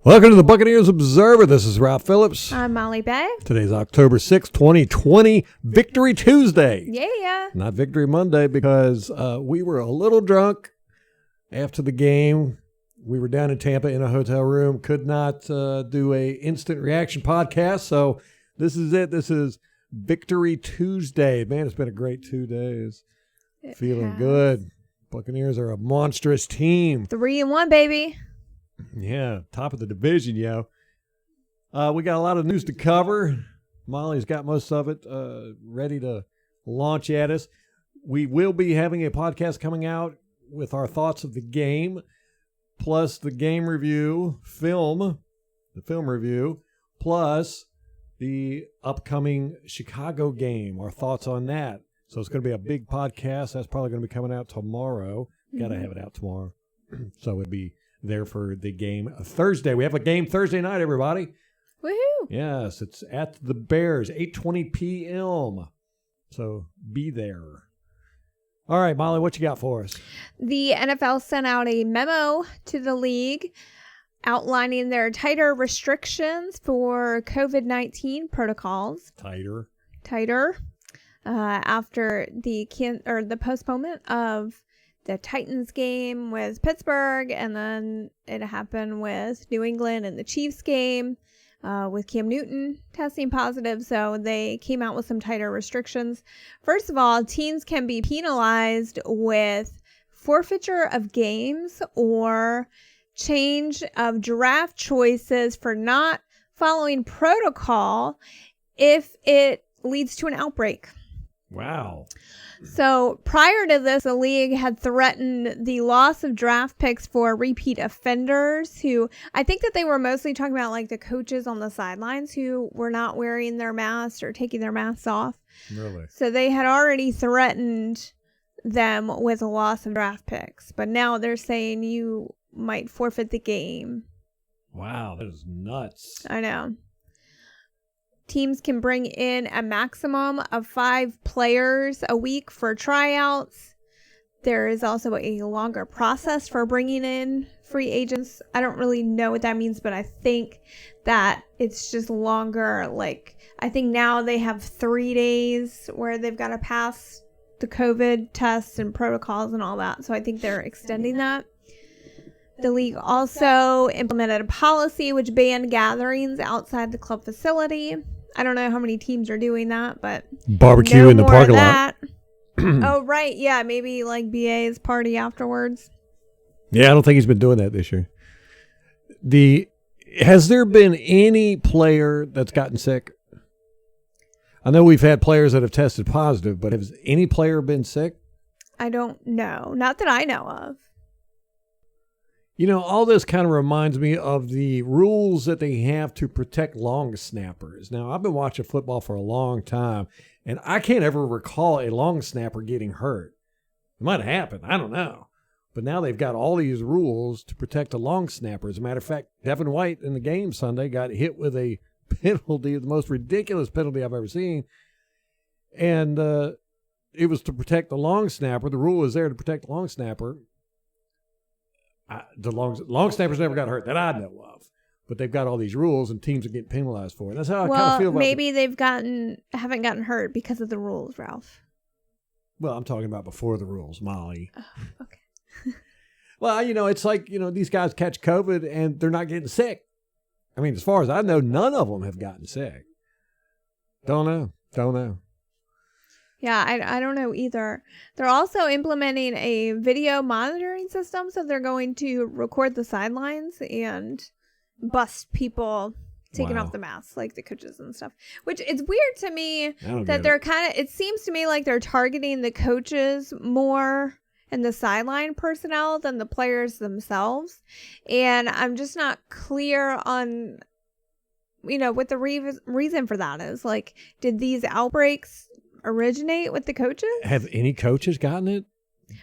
Welcome to the Buccaneers Observer. This is Ralph Phillips. I'm Molly Bay. Today's October 6th, 2020, Victory Tuesday. Yeah. Not Victory Monday because we were a little drunk after the game. We were down in Tampa in a hotel room. Could not do a instant reaction podcast, so this is it. This is Victory Tuesday. Man, it's been a great 2 days. Feeling good. Buccaneers are a monstrous team. 3-1, baby. Yeah, top of the division, yo. We got a lot of news to cover. Molly's got most of it ready to launch at us. We will be having a podcast coming out with our thoughts of the game, plus the game review, the film review, plus the upcoming Chicago game, our thoughts on that. So it's going to be a big podcast. That's probably going to be coming out tomorrow. Got to have it out tomorrow. So it'd be there for the game Thursday. We have a game Thursday night, everybody. Woohoo! Yes, it's at the Bears, 8:20 p.m. So be there. All right, Molly, what you got for us? The NFL sent out a memo to the league outlining their tighter restrictions for COVID-19 protocols. Tighter. After the postponement of the Titans game with Pittsburgh, and then it happened with New England and the Chiefs game with Cam Newton testing positive. So they came out with some tighter restrictions. First of all, teams can be penalized with forfeiture of games or change of draft choices for not following protocol if it leads to an outbreak. Wow. So prior to this, the league had threatened the loss of draft picks for repeat offenders who, I think that they were mostly talking about like the coaches on the sidelines who were not wearing their masks or taking their masks off. Really? So they had already threatened them with a loss of draft picks. But now they're saying you might forfeit the game. Wow, that is nuts. I know. Teams can bring in a maximum of 5 players a week for tryouts. There is also a longer process for bringing in free agents. I don't really know what that means, but I think that it's just longer. Like, I think now they have 3 days where they've got to pass the COVID tests and protocols and all that. So I think they're extending that. The league also implemented a policy which banned gatherings outside the club facility. I don't know how many teams are doing that, but barbecue in the parking lot. Oh, right. Yeah, maybe like BA's party afterwards. Yeah, I don't think he's been doing that this year. Has there been any player that's gotten sick? I know we've had players that have tested positive, but has any player been sick? I don't know. Not that I know of. You know, all this kind of reminds me of the rules that they have to protect long snappers. Now, I've been watching football for a long time, and I can't ever recall a long snapper getting hurt. It might have happened. I don't know. But now they've got all these rules to protect the long snapper. As a matter of fact, Devin White in the game Sunday got hit with a penalty, the most ridiculous penalty I've ever seen. And it was to protect the long snapper. The rule is there to protect the long snapper. The long snappers never got hurt that I know of, but they've got all these rules and teams are getting penalized for it. That's how I kind of feel about it. Maybe they've haven't gotten hurt because of the rules, Ralph. Well, I'm talking about before the rules, Molly. Oh, okay. Well, you know, it's like, you know, these guys catch COVID and they're not getting sick. I mean, as far as I know, none of them have gotten sick. Don't know. Yeah, I don't know either. They're also implementing a video monitoring system, so they're going to record the sidelines and bust people taking off the masks, like the coaches and stuff. Which it's weird to me that they're it seems to me like they're targeting the coaches more and the sideline personnel than the players themselves. And I'm just not clear on, you know, what the reason for that is. Like, did these outbreaks originate with the coaches? Have any coaches gotten it?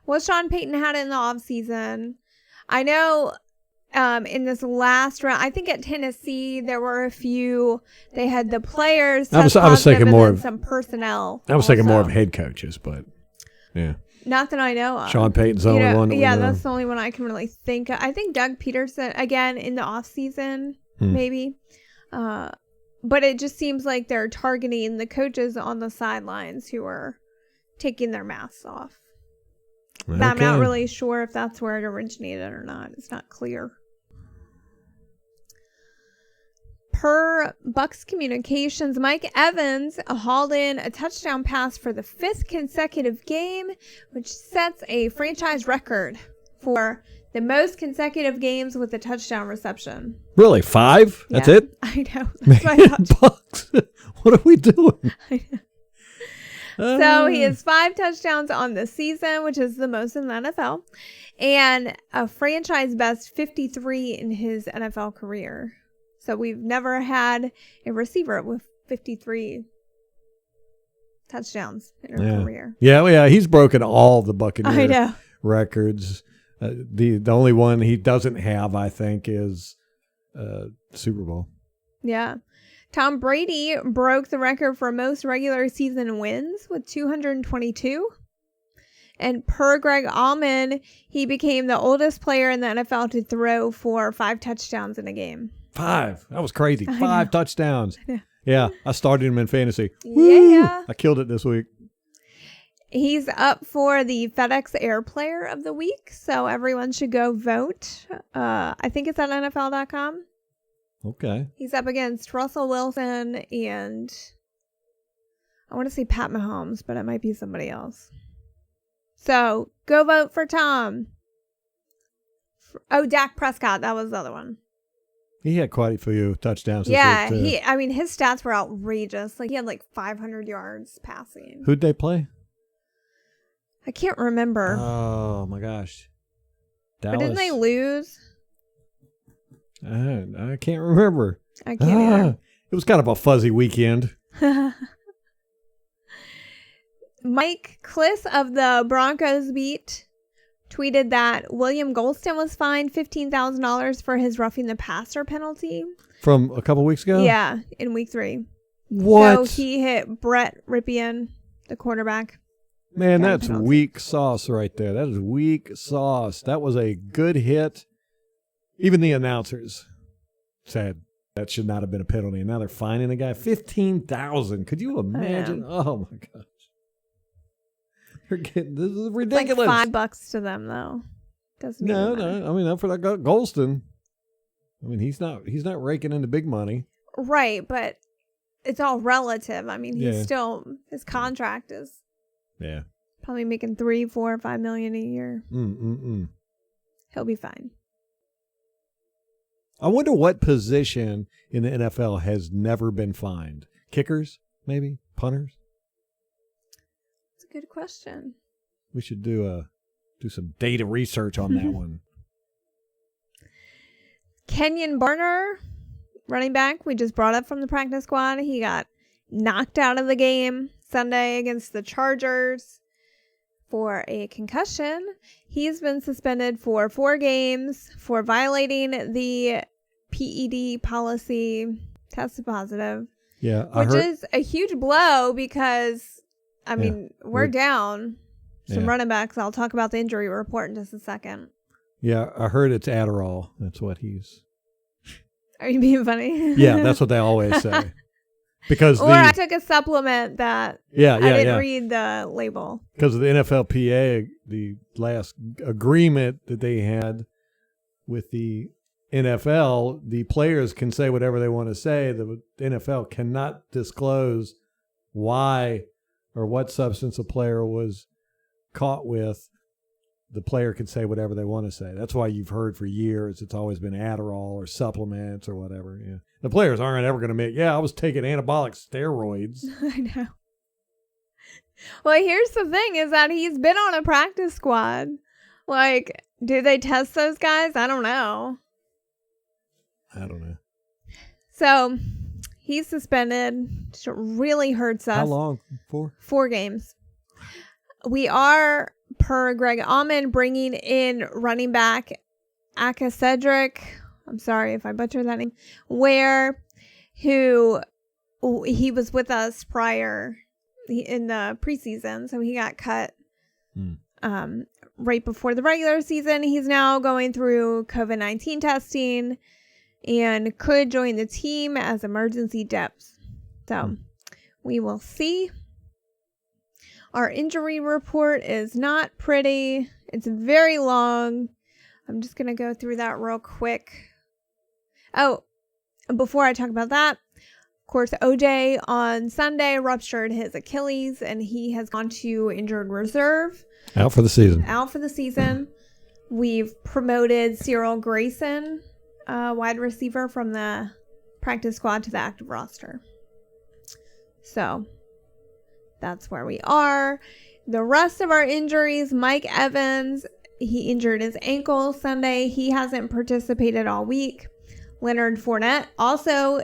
Well, Sean Payton had it in the offseason. I know in this last round, I think at Tennessee, there were a few. They had the players. I was thinking more of some personnel. I was thinking more of head coaches, but yeah. Not that I know of. Sean Payton's the only one. Yeah, that's the only one I can really think of. I think Doug Peterson, again, in the offseason, maybe. But it just seems like they're targeting the coaches on the sidelines who are taking their masks off. Okay. But I'm not really sure if that's where it originated or not. It's not clear. Per Bucs Communications, Mike Evans hauled in a touchdown pass for the 5th consecutive game, which sets a franchise record for the most consecutive games with a touchdown reception. Really? 5? Yeah, that's it? I know. That's what I thought. Bucs. What are we doing? I know. So he has 5 touchdowns on the season, which is the most in the NFL, and a franchise best 53 in his NFL career. So we've never had a receiver with 53 touchdowns in her career. Yeah, he's broken all the Buccaneers records. The only one he doesn't have, I think, is Super Bowl. Yeah. Tom Brady broke the record for most regular season wins with 222. And per Greg Allman, he became the oldest player in the NFL to throw for 5 touchdowns in a game. 5. That was crazy. 5 touchdowns. Yeah, I started him in fantasy. Yeah. I killed it this week. He's up for the FedEx Air Player of the Week, so everyone should go vote. I think it's at NFL.com. Okay. He's up against Russell Wilson and I want to say Pat Mahomes, but it might be somebody else. So go vote for Tom. Dak Prescott. That was the other one. He had quite a few touchdowns. Yeah, his stats were outrageous. Like he had 500 yards passing. Who'd they play? I can't remember. Oh my gosh. Dallas. But didn't they lose? I can't remember. I can't either. It was kind of a fuzzy weekend. Mike Kliss of the Broncos Beat tweeted that William Golston was fined $15,000 for his roughing the passer penalty. From a couple weeks ago? Yeah, in week 3. What? So he hit Brett Ripien, the quarterback. Man, that's weak sauce right there. That is weak sauce. That was a good hit. Even the announcers said that should not have been a penalty. And now they're fining the guy $15,000. Could you imagine? Oh my gosh. This is ridiculous. It's like $5 to them though. Doesn't no. I mean, for that Golston. I mean, he's not raking in the big money. Right, but it's all relative. I mean, he's still, his contract is probably making $3, $4, $5 million a year. He'll be fine. I wonder what position in the NFL has never been fined. Kickers, maybe? Punters? That's a good question. We should do some data research on that one. Kenyon Barner, running back, we just brought up from the practice squad. He got knocked out of the game Sunday against the Chargers for a concussion. He's been suspended for 4 games for violating the PED policy, tested positive. Yeah, which is a huge blow because, I mean, we're down some running backs. I'll talk about the injury report in just a second. Yeah, I heard it's Adderall. That's what he's... Are you being funny? Yeah, that's what they always say. Because I took a supplement that I didn't read the label. Because of the NFLPA, the last agreement that they had with the NFL, the players can say whatever they want to say. The NFL cannot disclose why or what substance a player was caught with. The player can say whatever they want to say. That's why you've heard for years it's always been Adderall or supplements or whatever. Yeah, the players aren't ever going to admit, I was taking anabolic steroids. I know. Well, here's the thing is that he's been on a practice squad. Like, do they test those guys? I don't know. So, he's suspended. It really hurts us. How long for? 4 games. We are, per Greg Allman, bringing in running back Aka Cedric. I'm sorry if I butchered that name. Who he was with us prior in the preseason, so he got cut right before the regular season. He's now going through COVID-19 testing and could join the team as emergency depth. So we will see. Our injury report is not pretty. It's very long. I'm just going to go through that real quick. Oh, before I talk about that, of course, OJ on Sunday ruptured his Achilles and he has gone to injured reserve. Out for the season. We've promoted Cyril Grayson, wide receiver, from the practice squad to the active roster. So that's where we are. The rest of our injuries, Mike Evans, he injured his ankle Sunday. He hasn't participated all week. Leonard Fournette also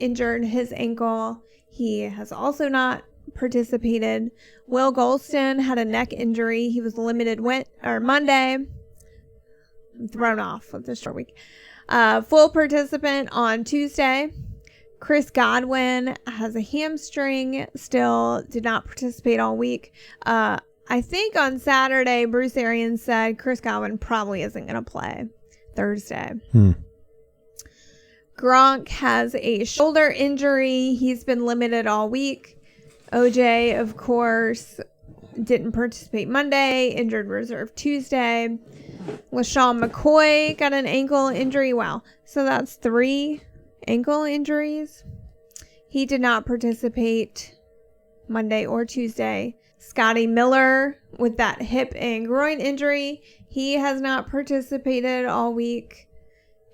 injured his ankle. He has also not participated. Will Golston had a neck injury. He was limited Monday. I'm thrown off with this short week. Full participant on Tuesday. Chris Godwin has a hamstring still, did not participate all week. I think on Saturday, Bruce Arians said Chris Godwin probably isn't going to play Thursday. Gronk has a shoulder injury. He's been limited all week. OJ, of course, didn't participate Monday, injured reserve Tuesday. LaShawn McCoy got an ankle injury. Wow. So that's 3 ankle injuries. He did not participate Monday or Tuesday. Scotty Miller with that hip and groin injury. He has not participated all week.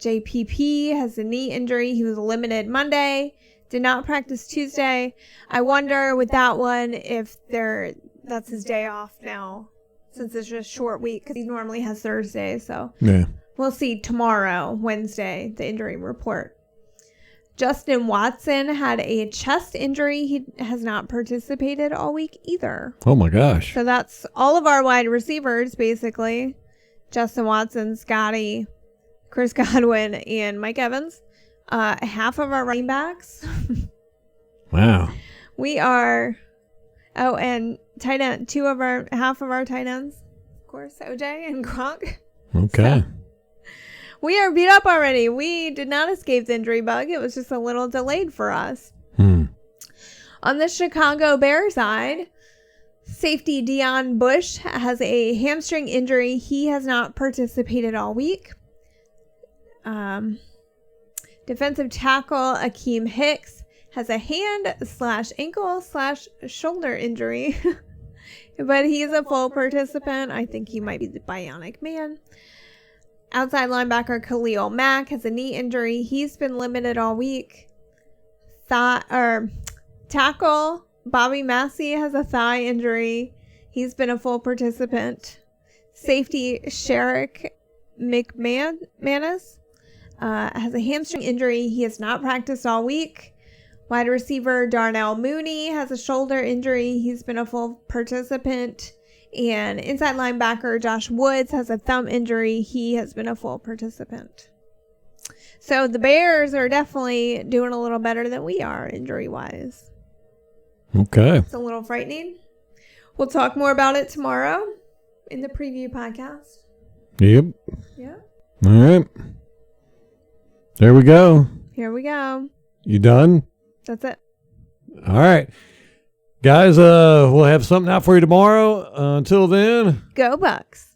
JPP has a knee injury. He was limited Monday. Did not practice Tuesday. I wonder with that one if that's his day off now, since it's just a short week, because he normally has Thursday. So yeah, we'll see tomorrow, Wednesday, the injury report. Justin Watson had a chest injury. He has not participated all week either. Oh my gosh. So that's all of our wide receivers, basically. Justin Watson, Scotty, Chris Godwin, and Mike Evans. Half of our running backs. Wow. We are, and tight end, half of our tight ends, of course, OJ and Gronk. Okay. So, we are beat up already. We did not escape the injury bug. It was just a little delayed for us. On the Chicago Bears side, safety Deion Bush has a hamstring injury. He has not participated all week. Defensive tackle Akeem Hicks has a hand/ankle/shoulder injury, but he's a full participant. I think he might be the bionic man. Outside linebacker Khalil Mack has a knee injury. He's been limited all week. Tackle Bobby Massey has a thigh injury. He's been a full participant. Safety Sherrick McManus has a hamstring injury. He has not practiced all week. Wide receiver Darnell Mooney has a shoulder injury. He's been a full participant. And inside linebacker Josh Woods has a thumb injury. He has been a full participant. So the Bears are definitely doing a little better than we are injury-wise. Okay. It's a little frightening. We'll talk more about it tomorrow in the preview podcast. Yep. Yeah. All right. There we go. Here we go. You done? That's it. All right. Guys, we'll have something out for you tomorrow. Until then, Go Bucs.